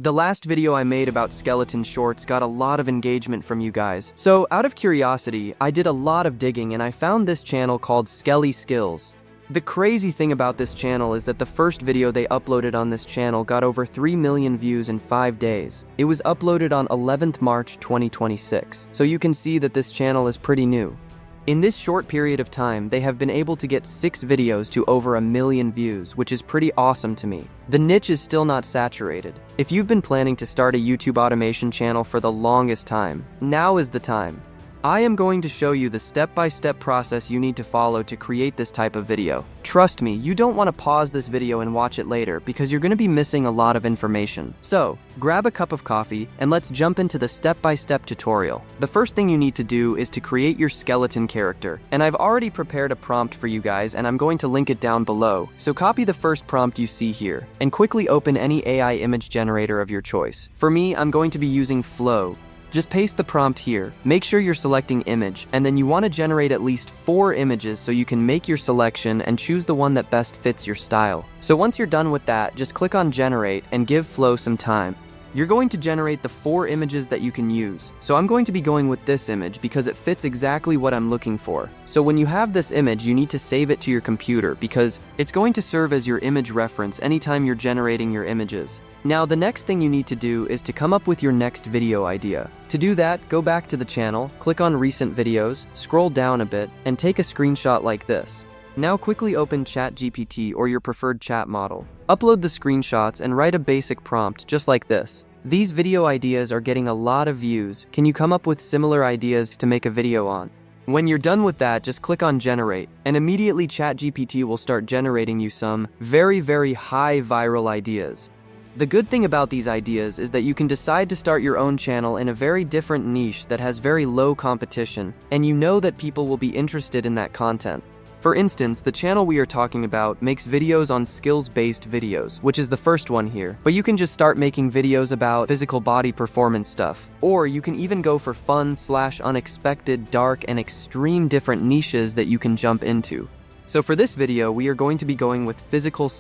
The last video I made about skeleton shorts got a lot of engagement from you guys. So out of curiosity, I did a lot of digging and I found this channel called Skelly Skills. The crazy thing about this channel is that the first video they uploaded on this channel got over 3 million views in 5 days. It was uploaded on 11th March 2026. So you can see that this channel is pretty new. In this short period of time, they have been able to get 6 videos to over 1 million views, which is pretty awesome to me. The niche is still not saturated. If you've been planning to start a YouTube automation channel for the longest time, now is the time. I am going to show you the step-by-step process you need to follow to create this type of video. Trust me, you don't want to pause this video and watch it later because you're going to be missing a lot of information. So, grab a cup of coffee and let's jump into the step-by-step tutorial. The first thing you need to do is to create your skeleton character. And I've already prepared a prompt for you guys and I'm going to link it down below. So copy the first prompt you see here and quickly open any AI image generator of your choice. For me, I'm going to be using Flow. Just paste the prompt here, make sure you're selecting image, and then you want to generate at least 4 images so you can make your selection and choose the one that best fits your style. So once you're done with that, just click on generate and give Flow some time. You're going to generate the 4 images that you can use. So I'm going to be going with this image because it fits exactly what I'm looking for. So when you have this image, you need to save it to your computer because it's going to serve as your image reference anytime you're generating your images. Now, the next thing you need to do is to come up with your next video idea. To do that, go back to the channel, click on recent videos, scroll down a bit, and take a screenshot like this. Now quickly open ChatGPT or your preferred chat model. Upload the screenshots and write a basic prompt just like this. These video ideas are getting a lot of views. Can you come up with similar ideas to make a video on? When you're done with that, just click on generate, and immediately ChatGPT will start generating you some very high viral ideas. The good thing about these ideas is that you can decide to start your own channel in a very different niche that has very low competition, and you know that people will be interested in that content. For instance, the channel we are talking about makes videos on skills-based videos, which is the first one here. But you can just start making videos about physical body performance stuff. Or you can even go for fun/unexpected, dark, and extreme different niches that you can jump into. So for this video, we are going to be going with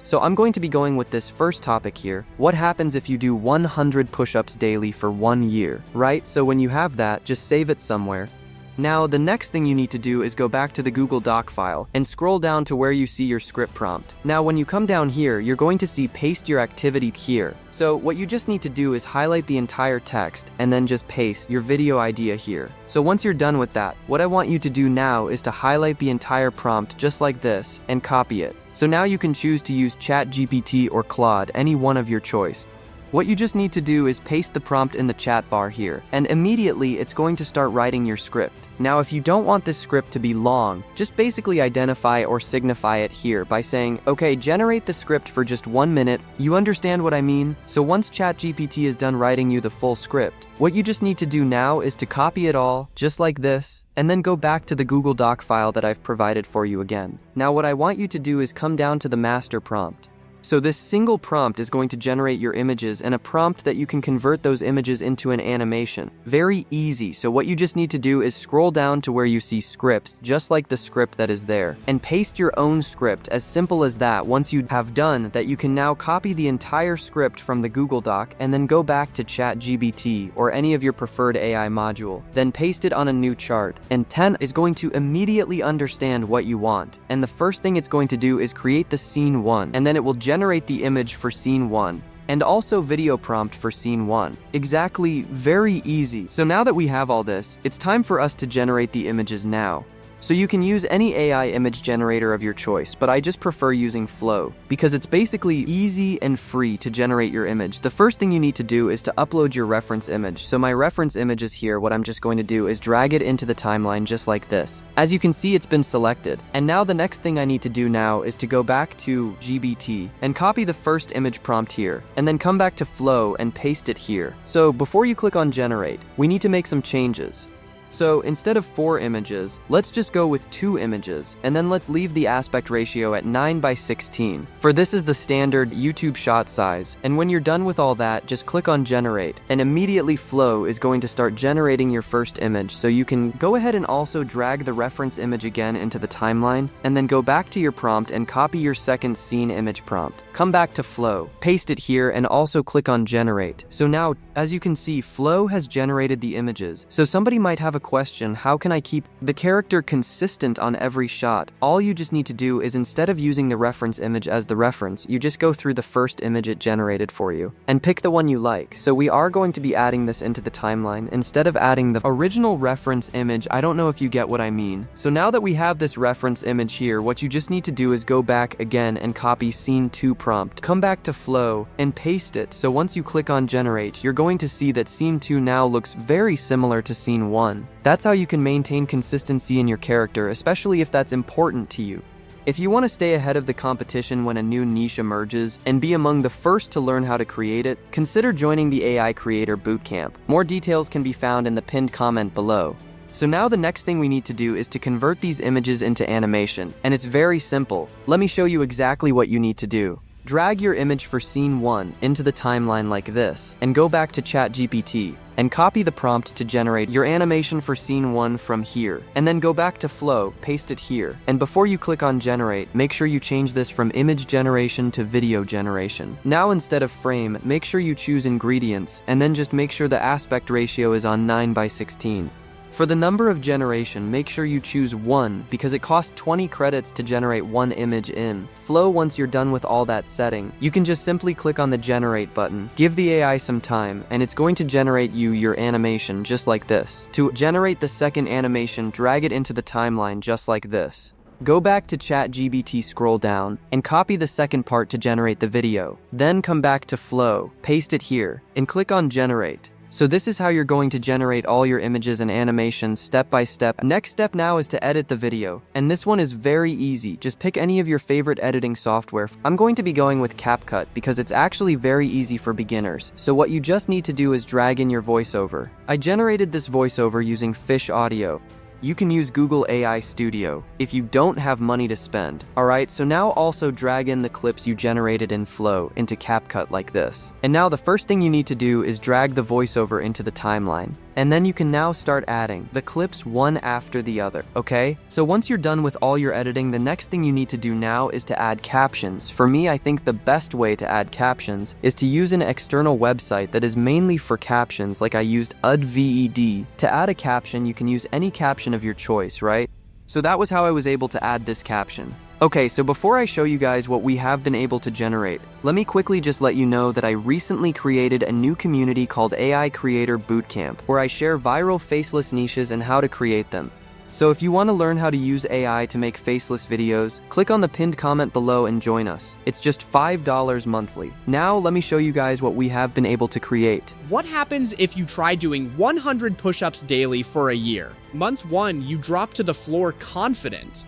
So I'm going to be going with this first topic here. What happens if you do 100 push-ups daily for 1 year, right? So when you have that, just save it somewhere. Now, the next thing you need to do is go back to the Google Doc file and scroll down to where you see your script prompt. Now, when you come down here, you're going to see paste your activity here. So what you just need to do is highlight the entire text and then just paste your video idea here. So once you're done with that, what I want you to do now is to highlight the entire prompt just like this and copy it. So now you can choose to use ChatGPT or Claude, any one of your choice. What you just need to do is paste the prompt in the chat bar here, and immediately it's going to start writing your script. Now, if you don't want this script to be long, just basically identify or signify it here by saying, okay, generate the script for just 1 minute. You understand what I mean? So once ChatGPT is done writing you the full script, what you just need to do now is to copy it all, just like this, and then go back to the Google Doc file that I've provided for you again. Now, what I want you to do is come down to the master prompt. So this single prompt is going to generate your images and a prompt that you can convert those images into an animation. Very easy. So what you just need to do is scroll down to where you see scripts, just like the script that is there, and paste your own script. As simple as that. Once you have done that, you can now copy the entire script from the Google Doc and then go back to ChatGPT or any of your preferred AI module. Then paste it on a new chart. And 10 is going to immediately understand what you want. And the first thing it's going to do is create the scene 1, and then it will generate the image for scene 1 and also video prompt for scene 1. Exactly, very easy. So now that we have all this, it's time for us to generate the images now. So you can use any AI image generator of your choice, but I just prefer using Flow because it's basically easy and free to generate your image. The first thing you need to do is to upload your reference image. So my reference image is here. What I'm just going to do is drag it into the timeline just like this. As you can see, it's been selected. And now the next thing I need to do now is to go back to GBT and copy the first image prompt here, and then come back to Flow and paste it here. So before you click on generate, we need to make some changes. So instead of 4 images, let's just go with 2 images, and then let's leave the aspect ratio at 9:16. For this is the standard YouTube shot size, and when you're done with all that, just click on generate, and immediately Flow is going to start generating your first image, so you can go ahead and also drag the reference image again into the timeline, and then go back to your prompt and copy your second scene image prompt. Come back to Flow, paste it here, and also click on generate. So now, as you can see, Flow has generated the images. So somebody might have a question, how can I keep the character consistent on every shot? All you just need to do is, instead of using the reference image as the reference, you just go through the first image it generated for you and pick the one you like. So we are going to be adding this into the timeline instead of adding the original reference image. I don't know if you get what I mean. So now that we have this reference image here, what you just need to do is go back again and copy scene 2 prompt, come back to Flow and paste it. So once you click on generate, you're going to see that scene 2 now looks very similar to scene 1. That's how you can maintain consistency in your character, especially if that's important to you. If you want to stay ahead of the competition when a new niche emerges and be among the first to learn how to create it, consider joining the AI Creator Bootcamp. More details can be found in the pinned comment below. So now the next thing we need to do is to convert these images into animation, and it's very simple. Let me show you exactly what you need to do. Drag your image for scene 1 into the timeline like this, and go back to ChatGPT, and copy the prompt to generate your animation for scene 1 from here, and then go back to Flow, paste it here, and before you click on generate, make sure you change this from image generation to video generation. Now instead of frame, make sure you choose ingredients, and then just make sure the aspect ratio is on 9:16. For the number of generation, make sure you choose 1 because it costs 20 credits to generate 1 image in Flow. Once you're done with all that setting, you can just simply click on the generate button, give the AI some time, and it's going to generate you your animation just like this. To generate the second animation, drag it into the timeline just like this. Go back to ChatGPT, scroll down, and copy the second part to generate the video. Then come back to Flow, paste it here, and click on generate. So this is how you're going to generate all your images and animations step by step. Next step now is to edit the video, and this one is very easy. Just pick any of your favorite editing software. I'm going to be going with CapCut because it's actually very easy for beginners. So what you just need to do is drag in your voiceover. I generated this voiceover using Fish Audio. You can use Google AI Studio if you don't have money to spend. Alright, so now also drag in the clips you generated in Flow into CapCut like this. And now the first thing you need to do is drag the voiceover into the timeline. And then you can now start adding the clips one after the other, okay? So once you're done with all your editing, the next thing you need to do now is to add captions. For me, I think the best way to add captions is to use an external website that is mainly for captions, like I used UDVED. To add a caption, you can use any caption of your choice, right? So that was how I was able to add this caption. Okay, so before I show you guys what we have been able to generate, let me quickly just let you know that I recently created a new community called AI Creator Bootcamp, where I share viral faceless niches and how to create them. So if you want to learn how to use AI to make faceless videos, click on the pinned comment below and join us. It's just $5 monthly. Now let me show you guys what we have been able to create. What happens if you try doing 100 push-ups daily for a year? Month 1, you drop to the floor confident.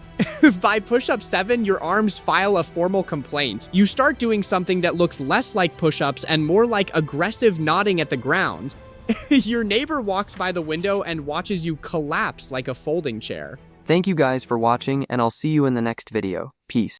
By push-up 7, your arms file a formal complaint. You start doing something that looks less like push-ups and more like aggressive nodding at the ground. Your neighbor walks by the window and watches you collapse like a folding chair. Thank you guys for watching, and I'll see you in the next video. Peace.